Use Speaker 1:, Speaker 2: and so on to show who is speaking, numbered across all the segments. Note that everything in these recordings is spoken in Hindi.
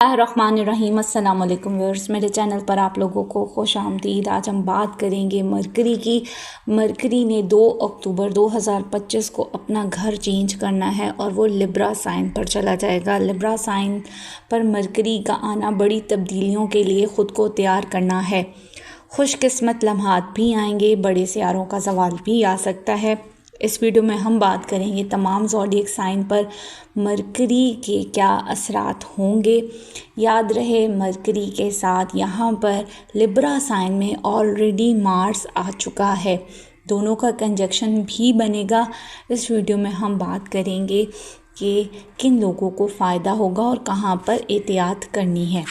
Speaker 1: रहमानिर्रहीम। अस्सलाम वालेकुम व्यूअर्स, मेरे चैनल पर आप लोगों को खुशामदीद। आज हम बात करेंगे मरकरी की। मरकरी ने 2 अक्टूबर 2025 को अपना घर चेंज करना है और वो लिब्रा साइन पर चला जाएगा। लिब्रा साइन पर मरकरी का आना बड़ी तब्दीलियों के लिए ख़ुद को तैयार करना है। खुशकिस्मत लम्हात भी आएंगे, बड़े सियारों का ज़वाल भी आ सकता है। इस वीडियो में हम बात करेंगे तमाम ज़ोडिएक साइन पर मरकरी के क्या असरात होंगे। याद रहे, मरकरी के साथ यहाँ पर लिब्रा साइन में ऑलरेडी मार्स आ चुका है, दोनों का कंजक्शन भी बनेगा। इस वीडियो में हम बात करेंगे कि किन लोगों को फ़ायदा होगा और कहाँ पर एहतियात करनी है।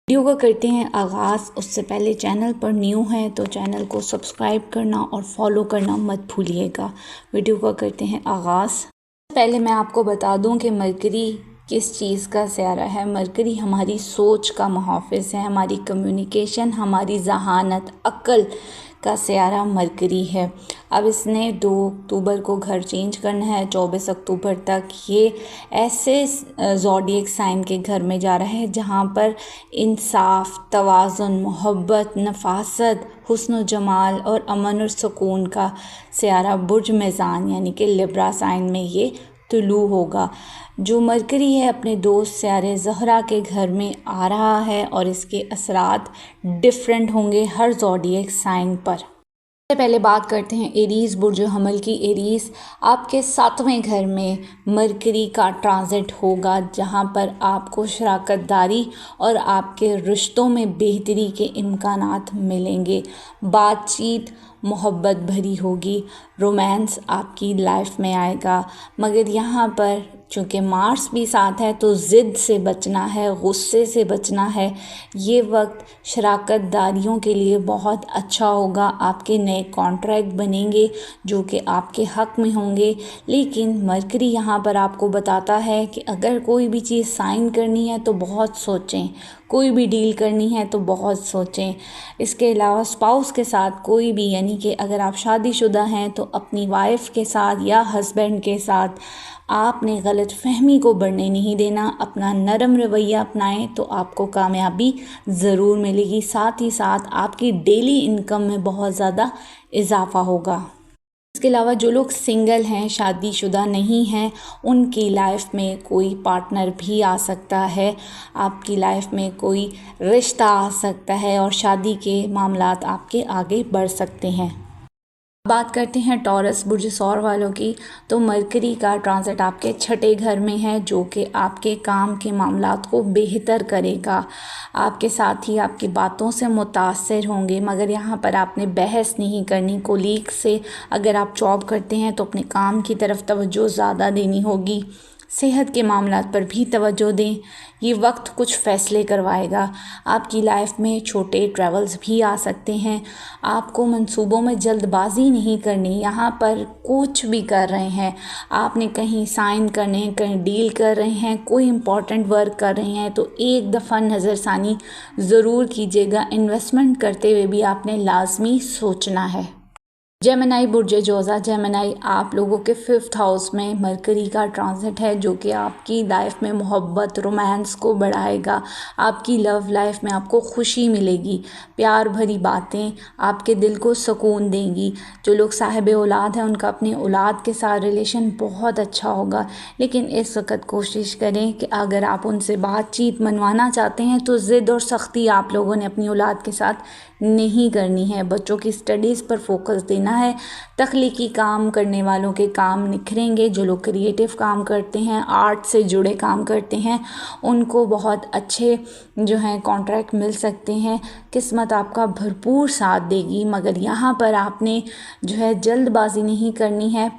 Speaker 1: वीडियो को करते हैं आगाज़। उससे पहले चैनल पर न्यू है तो चैनल को सब्सक्राइब करना और फॉलो करना मत भूलिएगा। वीडियो को करते हैं आगाज़। पहले मैं आपको बता दूं कि मरकरी किस चीज़ का सियारा है। मरकरी हमारी सोच का मुहाफ़िज़ है, हमारी कम्युनिकेशन, हमारी ज़हानत, अक्ल का सियारा मरकरी है। अब इसने 2 अक्टूबर को घर चेंज करना है। 24 अक्टूबर तक ये ऐसे ज़ोडिएक साइन के घर में जा रहा है जहाँ पर इंसाफ, तवाज़ुन, मोहब्बत, नफासत, हुस्न जमाल और अमन और सुकून का सियारा बुर्ज मेज़ान यानी कि लिब्रा साइन में ये तुलू होगा। जो मरकरी है अपने दोस्त सियारे ज़हरा के घर में आ रहा है और इसके असरात डिफरेंट होंगे हर ज़ोडिएक साइन पर। सबसे पहले बात करते हैं एरीज़, बुर्ज हमल की। एरीज़, आपके 7वें घर में मरकरी का ट्रांजिट होगा जहां पर आपको शराकतदारी और आपके रिश्तों में बेहतरी के इम्कानात मिलेंगे। बातचीत मोहब्बत भरी होगी, रोमांस आपकी लाइफ में आएगा। मगर यहाँ पर चूँकि मार्स भी साथ है तो ज़िद से बचना है, गुस्से से बचना है। ये वक्त शराकतदारियों के लिए बहुत अच्छा होगा। आपके नए कॉन्ट्रैक्ट बनेंगे जो कि आपके हक़ में होंगे। लेकिन मरकरी यहाँ पर आपको बताता है कि अगर कोई भी चीज़ साइन करनी है तो बहुत सोचें, कोई भी डील करनी है तो बहुत सोचें। इसके अलावा स्पाउस के साथ कोई भी, यानी कि अगर आप शादीशुदा हैं तो अपनी वाइफ के साथ या हस्बैंड के साथ आपने गलत फहमी को बढ़ने नहीं देना। अपना नरम रवैया अपनाएं तो आपको कामयाबी ज़रूर मिलेगी। साथ ही साथ आपकी डेली इनकम में बहुत ज़्यादा इजाफ़ा होगा। इसके अलावा जो लोग सिंगल हैं, शादीशुदा नहीं हैं, उनकी लाइफ में कोई पार्टनर भी आ सकता है। आपकी लाइफ में कोई रिश्ता आ सकता है और शादी के मामलात आपके आगे बढ़ सकते हैं। बात करते हैं टॉरस बुर्ज सौर वालों की। तो मरकरी का ट्रांजिट आपके 6ठे घर में है जो कि आपके काम के मामलात को बेहतर करेगा। आपके साथ ही आपकी बातों से मुतासिर होंगे, मगर यहाँ पर आपने बहस नहीं करनी। कोलीग से अगर आप जॉब करते हैं तो अपने काम की तरफ तवज्जो ज़्यादा देनी होगी। सेहत के मामलात पर भी तवज्जो दें। ये वक्त कुछ फ़ैसले करवाएगा। आपकी लाइफ में छोटे ट्रैवल्स भी आ सकते हैं। आपको मंसूबों में जल्दबाजी नहीं करनी। यहाँ पर कुछ भी कर रहे हैं, आपने कहीं साइन करने हैं, कहीं डील कर रहे हैं, कोई इम्पॉर्टेंट वर्क कर रहे हैं तो एक दफ़ा नज़रसानी ज़रूर कीजिएगा। इन्वेस्टमेंट करते हुए भी आपने लाजमी सोचना है। जेमिनी बुर्ज जोज़ा। जेमिनी, आप लोगों के 5th हाउस में मरकरी का ट्रांजिट है जो कि आपकी लाइफ में मोहब्बत, रोमांस को बढ़ाएगा। आपकी लव लाइफ में आपको खुशी मिलेगी। प्यार भरी बातें आपके दिल को सुकून देंगी। जो लोग साहिब औलाद हैं उनका अपनी औलाद के साथ रिलेशन बहुत अच्छा होगा। लेकिन इस वक्त कोशिश करें कि अगर आप उनसे बातचीत मनवाना चाहते हैं तो ज़िद और सख्ती आप लोगों ने अपनी औलाद के साथ नहीं करनी है। बच्चों की स्टडीज़ पर फोकस देना है। तख्लीकी काम करने वालों के काम निखरेंगे। जो लोग क्रिएटिव काम करते हैं, आर्ट से जुड़े काम करते हैं, उनको बहुत अच्छे जो हैं कॉन्ट्रैक्ट मिल सकते हैं। किस्मत आपका भरपूर साथ देगी, मगर यहाँ पर आपने जो है जल्दबाजी नहीं करनी है।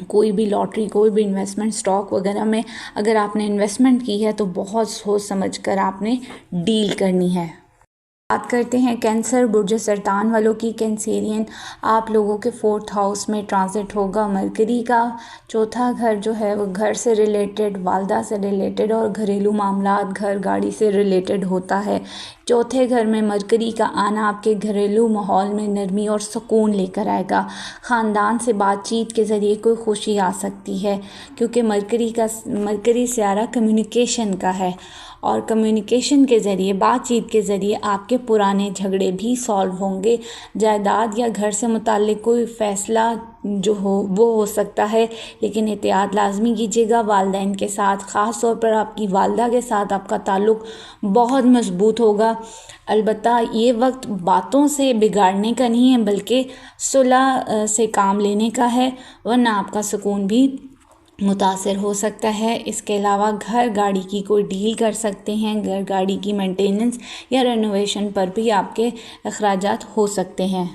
Speaker 1: कोई भी लॉटरी, कोई भी इन्वेस्टमेंट, स्टॉक वगैरह में अगर आपने इन्वेस्टमेंट की है तो बहुत सोच समझ कर आपने डील करनी है। बात करते हैं कैंसर बुर्ज सरतान वालों की। कैंसेरियन, आप लोगों के 4th हाउस में ट्रांजिट होगा मरकरी का। 4था घर जो है वो घर से रिलेटेड, वालदा से रिलेटेड और घरेलू मामलात, घर गाड़ी से रिलेटेड होता है। 4थे घर में मरकरी का आना आपके घरेलू माहौल में नरमी और सुकून लेकर आएगा। ख़ानदान से बातचीत के ज़रिए कोई खुशी आ सकती है क्योंकि मरकरी सियारा कम्युनिकेशन का है और कम्युनिकेशन के ज़रिए, बातचीत के ज़रिए आपके पुराने झगड़े भी सॉल्व होंगे। जायदाद या घर से मुताल्लिक़ कोई फ़ैसला जो हो वो हो सकता है, लेकिन एहतियात लाज़मी कीजिएगा। वालिदैन के साथ, ख़ास तौर पर आपकी वालिदा के साथ आपका ताल्लुक़ बहुत मज़बूत होगा। अलबत्ता ये वक्त बातों से बिगाड़ने का नहीं है, बल्कि सुलह से काम लेने का है, वरना आपका सुकून भी मुतासर हो सकता है। इसके अलावा घर गाड़ी की कोई डील कर सकते हैं। घर गाड़ी की मेंटेनेंस या रेनोवेशन पर भी आपके अखराजात हो सकते हैं।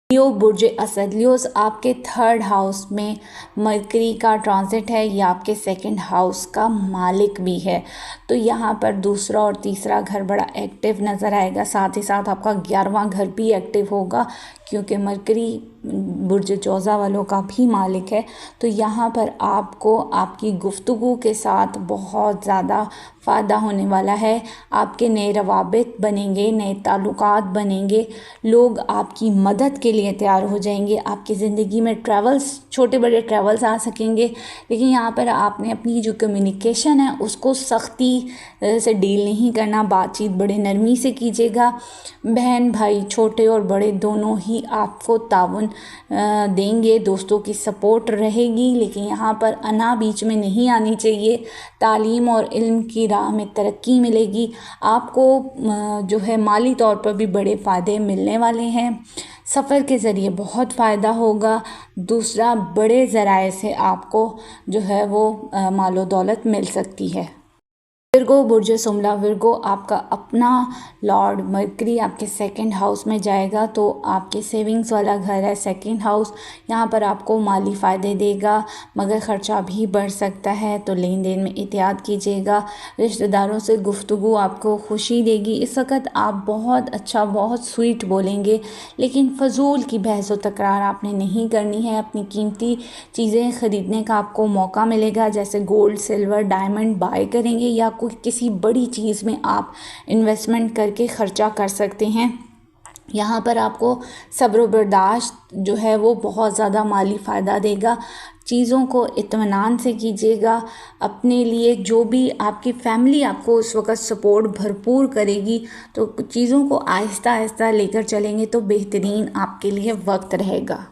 Speaker 1: लियो बुर्ज असद, लियोस आपके 3rd हाउस में मरकरी का ट्रांजिट है, या आपके 2nd हाउस का मालिक भी है। तो यहाँ पर दूसरा और तीसरा घर बड़ा एक्टिव नज़र आएगा। साथ ही साथ आपका 11वां घर भी एक्टिव होगा, क्योंकि मरकरी बुर्ज जोज़ा वालों का भी मालिक है। तो यहाँ पर आपको आपकी गुफ्तगू के साथ बहुत ज़्यादा फ़ायदा होने वाला है। आपके नए रवाबित बनेंगे, नए ताल्लुकात बनेंगे, लोग आपकी मदद के लिए तैयार हो जाएंगे। आपकी ज़िंदगी में ट्रैवल्स, छोटे बड़े ट्रैवल्स आ सकेंगे, लेकिन यहाँ पर आपने अपनी जो कम्युनिकेशन है उसको सख्ती से डील नहीं करना। बातचीत बड़े नरमी से कीजिएगा। बहन भाई, छोटे और बड़े दोनों ही आपको ताउन देंगे। दोस्तों की सपोर्ट रहेगी, लेकिन यहाँ पर अना बीच में नहीं आनी चाहिए। तालीम और इल्म की राह में तरक्की मिलेगी। आपको जो है माली तौर पर भी बड़े फ़ायदे मिलने वाले हैं। सफ़र के ज़रिए बहुत फ़ायदा होगा। दूसरा, बड़े ज़राए से आपको जो है वो मालो दौलत मिल सकती है। विर्गो बुर्ज सुमला, विर्गो आपका अपना लॉर्ड मरकरी आपके 2nd हाउस में जाएगा, तो आपके सेविंग्स वाला घर है 2nd हाउस। यहाँ पर आपको माली फ़ायदे देगा, मगर ख़र्चा भी बढ़ सकता है, तो लेन देन में एहतियात कीजिएगा। रिश्तेदारों से गुफ्तगू आपको खुशी देगी। इस वक्त आप बहुत अच्छा, बहुत स्वीट बोलेंगे, लेकिन फ़जूल की बहस व तकरार आपने नहीं करनी है। अपनी कीमती चीज़ें ख़रीदने का आपको मौका मिलेगा, जैसे गोल्ड, सिल्वर, डायमंड बाय करेंगे, या कोई किसी बड़ी चीज़ में आप इन्वेस्टमेंट करके ख़र्चा कर सकते हैं। यहाँ पर आपको सब्र बर्दाश्त जो है वो बहुत ज़्यादा माली फ़ायदा देगा। चीज़ों को इत्मीनान से कीजिएगा। अपने लिए जो भी आपकी फैमिली आपको उस वक़्त सपोर्ट भरपूर करेगी, तो चीज़ों को आहिस्ता आहिस्ता लेकर चलेंगे तो बेहतरीन आपके लिए वक्त रहेगा।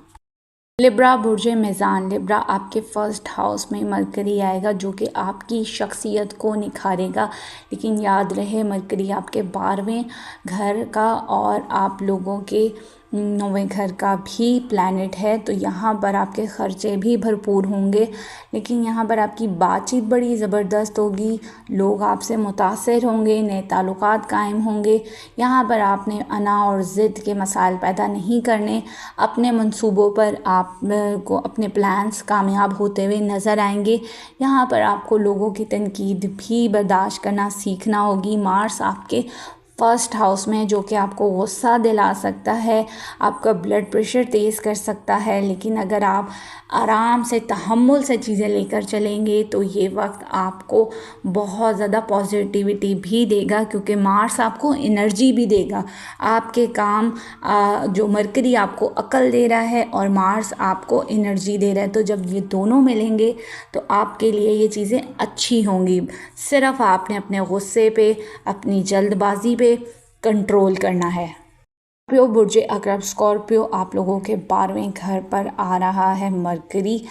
Speaker 1: लिब्रा बुर्ज मीज़ान, लिब्रा आपके 1st हाउस में मरकरी आएगा, जो कि आपकी शख्सियत को निखारेगा। लेकिन याद रहे, मरकरी आपके 12वें घर का और आप लोगों के 9वें घर का भी प्लैनेट है, तो यहाँ पर आपके ख़र्चे भी भरपूर होंगे। लेकिन यहाँ पर आपकी बातचीत बड़ी ज़बरदस्त होगी, लोग आपसे मुतासिर होंगे, नए ताल्लुकात कायम होंगे। यहाँ पर आपने अना और ज़िद के मसाइल पैदा नहीं करने। अपने मंसूबों पर आपको अपने प्लान्स कामयाब होते हुए नज़र आएंगे। यहाँ पर आपको लोगों की तनकीद भी बर्दाश्त करना सीखना होगी। मार्स आपके 1st हाउस में, जो कि आपको गुस्सा दिला सकता है, आपका ब्लड प्रेशर तेज़ कर सकता है, लेकिन अगर आप आराम से, तहम्मुल से चीज़ें लेकर चलेंगे तो ये वक्त आपको बहुत ज़्यादा पॉजिटिविटी भी देगा, क्योंकि मार्स आपको एनर्जी भी देगा। आपके काम जो मरकरी आपको अक्ल दे रहा है और मार्स आपको एनर्जी दे रहा है, तो जब ये दोनों मिलेंगे तो आपके लिए ये चीज़ें अच्छी होंगी। सिर्फ़ आपने अपने गुस्से पे, अपनी जल्दबाजी पे कंट्रोल करना है। स्कॉर्पियो बुर्ज अकरब, स्कॉर्पियो आप लोगों के 12वें घर पर आ रहा है मरकरी।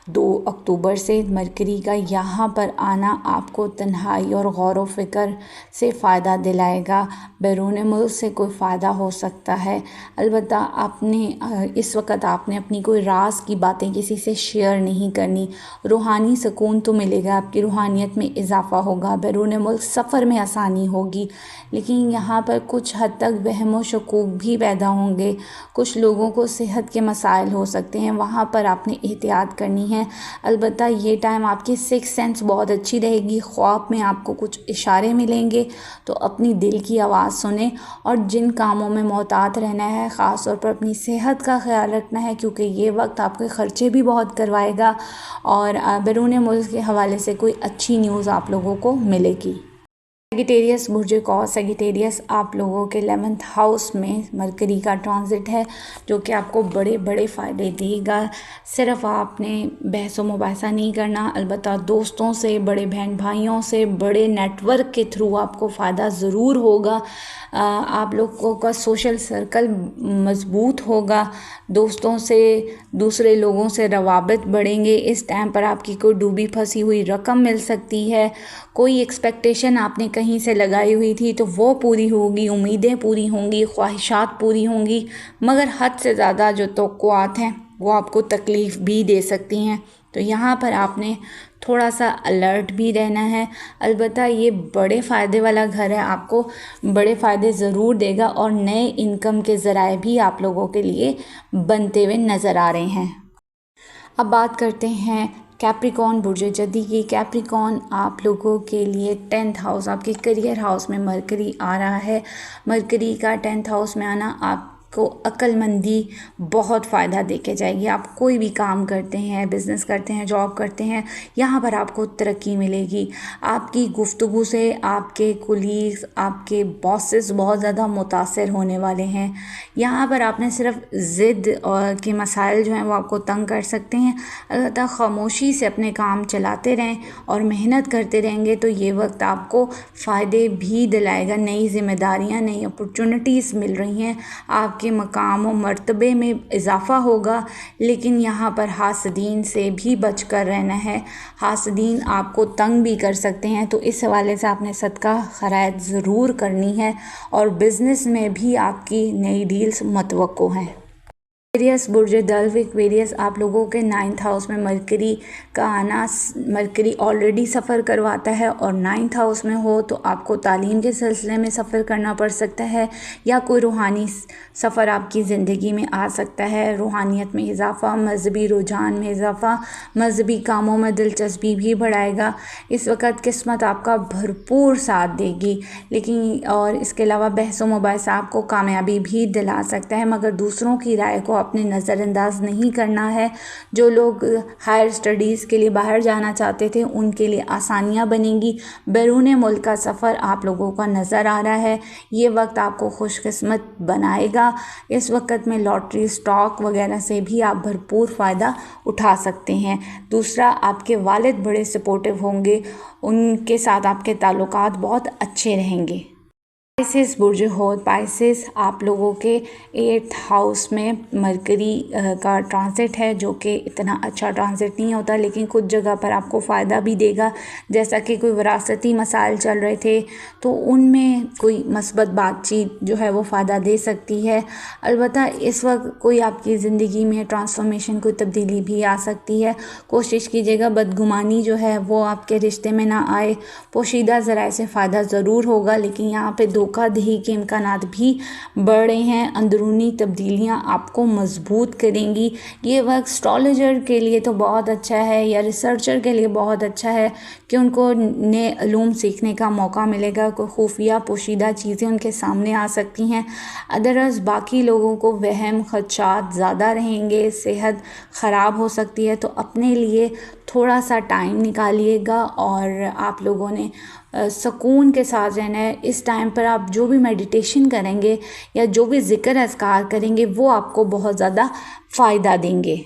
Speaker 1: 2 अक्टूबर से मरकरी का यहाँ पर आना आपको तन्हाई और गौर व फिक्र से फ़ायदा दिलाएगा। बैरून मुल्क से कोई फ़ायदा हो सकता है। अलबत्ता आपने इस वक्त आपने अपनी कोई राज की बातें किसी से शेयर नहीं करनी। रूहानी सुकून तो मिलेगा, आपकी रूहानियत में इजाफ़ा होगा। बैरून मुल्क सफ़र में आसानी होगी, लेकिन यहाँ पर कुछ हद तक वहम व शकूक भी पैदा होंगे। कुछ लोगों को सेहत के मसाइल हो सकते हैं, वहाँ पर आपने एहतियात करनी है। अलबत्ता ये टाइम आपकी 6th सेंस बहुत अच्छी रहेगी। ख्वाब में आपको कुछ इशारे मिलेंगे, तो अपनी दिल की आवाज़ सुने और जिन कामों में मोहतात रहना है, ख़ास तौर पर अपनी सेहत का ख्याल रखना है, क्योंकि ये वक्त आपके ख़र्चे भी बहुत करवाएगा और बैरून मुल्क के हवाले से कोई अच्छी न्यूज़ आप लोगों को मिलेगी। सेगिटेरियस बुर्ज कौ सेगिटेरियस आप लोगों के 11th हाउस में मरकरी का ट्रांजिट है, जो कि आपको बड़े बड़े फ़ायदे देगा। सिर्फ आपने बहसो मुबासा नहीं करना, अलबत्ता दोस्तों से, बड़े बहन भाइयों से, बड़े नेटवर्क के थ्रू आपको फ़ायदा ज़रूर होगा। आप लोगों का सोशल सर्कल मज़बूत होगा, दोस्तों से, दूसरे लोगों से रवाबित बढ़ेंगे। इस टाइम पर आपकी कोई डूबी फंसी हुई रकम मिल सकती है, कोई एक्सपेक्टेशन आपने कहीं से लगाई हुई थी तो वो पूरी होगी, उम्मीदें पूरी होंगी, ख्वाहिशात पूरी होंगी, मगर हद से ज़्यादा जो तवक्कुआत हैं वो आपको तकलीफ़ भी दे सकती हैं। तो यहाँ पर आपने थोड़ा सा अलर्ट भी रहना है। अलबत्ता ये बड़े फ़ायदे वाला घर है, आपको बड़े फ़ायदे ज़रूर देगा और नए इनकम के ज़राए भी आप लोगों के लिए बनते हुए नज़र आ रहे हैं। अब बात करते हैं कैप्रिकॉर्न बुर्ज जदी की। कैप्रिकॉर्न आप लोगों के लिए 10th हाउस, आपके करियर हाउस में मरकरी आ रहा है। मरकरी का 10th हाउस में आना आपको अक्लमंदी बहुत फ़ायदा दे के जाएगी। आप कोई भी काम करते हैं, बिज़नेस करते हैं, जॉब करते हैं, यहाँ पर आपको तरक्की मिलेगी। आपकी गुफ्तगू से आपके कुलीग्स, आपके बॉसेस बहुत ज़्यादा मुतासर होने वाले हैं। यहाँ पर आपने सिर्फ ज़िद और के मसाइल जो हैं वो आपको तंग कर सकते हैं। अलबत्ता खामोशी से अपने काम चलाते रहें और मेहनत करते रहेंगे तो ये वक्त आपको फ़ायदे भी दिलाएगा। नई जिम्मेदारियाँ, नई अपॉर्चुनिटीज़ मिल रही हैं, आपके मकाम और मर्तबे में इजाफ़ा होगा। लेकिन यहाँ पर हासदीन से भी बच कर रहना है। हासदीन आपको तंग भी कर सकते हैं, तो इस हवाले से आपने सदका खैरात ज़रूर करनी है और बिज़नेस में भी आपकी नई डील्स मतवक्को हैं। एक्वेरियस बुर्ज दल्व एक्वेरियस आप लोगों के 9th हाउस में मरकरी का आना, मरकरी ऑलरेडी सफ़र करवाता है और 9th हाउस में हो तो आपको तालीम के सिलसिले में सफ़र करना पड़ सकता है या कोई रूहानी सफ़र आपकी ज़िंदगी में आ सकता है। रूहानियत में इजाफ़ा, मजहबी रुझान में इजाफ़ा, मजहबी कामों में दिलचस्पी भी बढ़ाएगा। इस वक्त किस्मत आपका भरपूर साथ देगी, लेकिन और इसके अलावा बहसो मुबाहिसा आपको कामयाबी भी दिला सकता है, मगर दूसरों की राय को अपने नज़रअंदाज नहीं करना है। जो लोग हायर स्टडीज़ के लिए बाहर जाना चाहते थे उनके लिए आसानियाँ बनेंगी। बैरून मुल्क का सफ़र आप लोगों का नज़र आ रहा है, ये वक्त आपको खुशकिस्मत बनाएगा। इस वक्त में लॉटरी, स्टॉक वगैरह से भी आप भरपूर फ़ायदा उठा सकते हैं। दूसरा, आपके वालिद बड़े सपोर्टिव होंगे, उनके साथ आपके ताल्लुकात बहुत अच्छे रहेंगे। पाइसेस बुर्ज होत, पाइसेस आप लोगों के 8th हाउस में मरकरी का ट्रांजिट है, जो कि इतना अच्छा ट्रांजिट नहीं होता, लेकिन कुछ जगह पर आपको फ़ायदा भी देगा। जैसा कि कोई विरासती मसाइल चल रहे थे तो उनमें कोई मस्बत बातचीत जो है वो फ़ायदा दे सकती है। अलबत्ता इस वक्त कोई आपकी ज़िंदगी में ट्रांसफॉर्मेशन, कोई तब्दीली भी आ सकती है। कोशिश कीजिएगा बदगुमानी जो है वो आपके रिश्ते में ना आए। पोशीदा ज़राए से फ़ायदा ज़रूर होगा, लेकिन यहाँ पे धोखाधड़ी के इम्कानात भी बढ़ रहे हैं। अंदरूनी तब्दीलियाँ आपको मजबूत करेंगी। ये वक्त एस्ट्रोलॉजर के लिए तो बहुत अच्छा है या रिसर्चर के लिए बहुत अच्छा है कि उनको नए इल्म सीखने का मौका मिलेगा। कोई खुफिया पोशीदा चीज़ें उनके सामने आ सकती हैं। अदरवाइज़ बाकी लोगों को वहम खदशात ज़्यादा रहेंगे, सेहत ख़राब हो सकती है। तो अपने लिए थोड़ा सा टाइम निकालिएगा और आप लोगों ने सुकून के साथ रहना है। इस टाइम पर आप जो भी मेडिटेशन करेंगे या जो भी ज़िक्र अज़कार करेंगे वो आपको बहुत ज़्यादा फ़ायदा देंगे।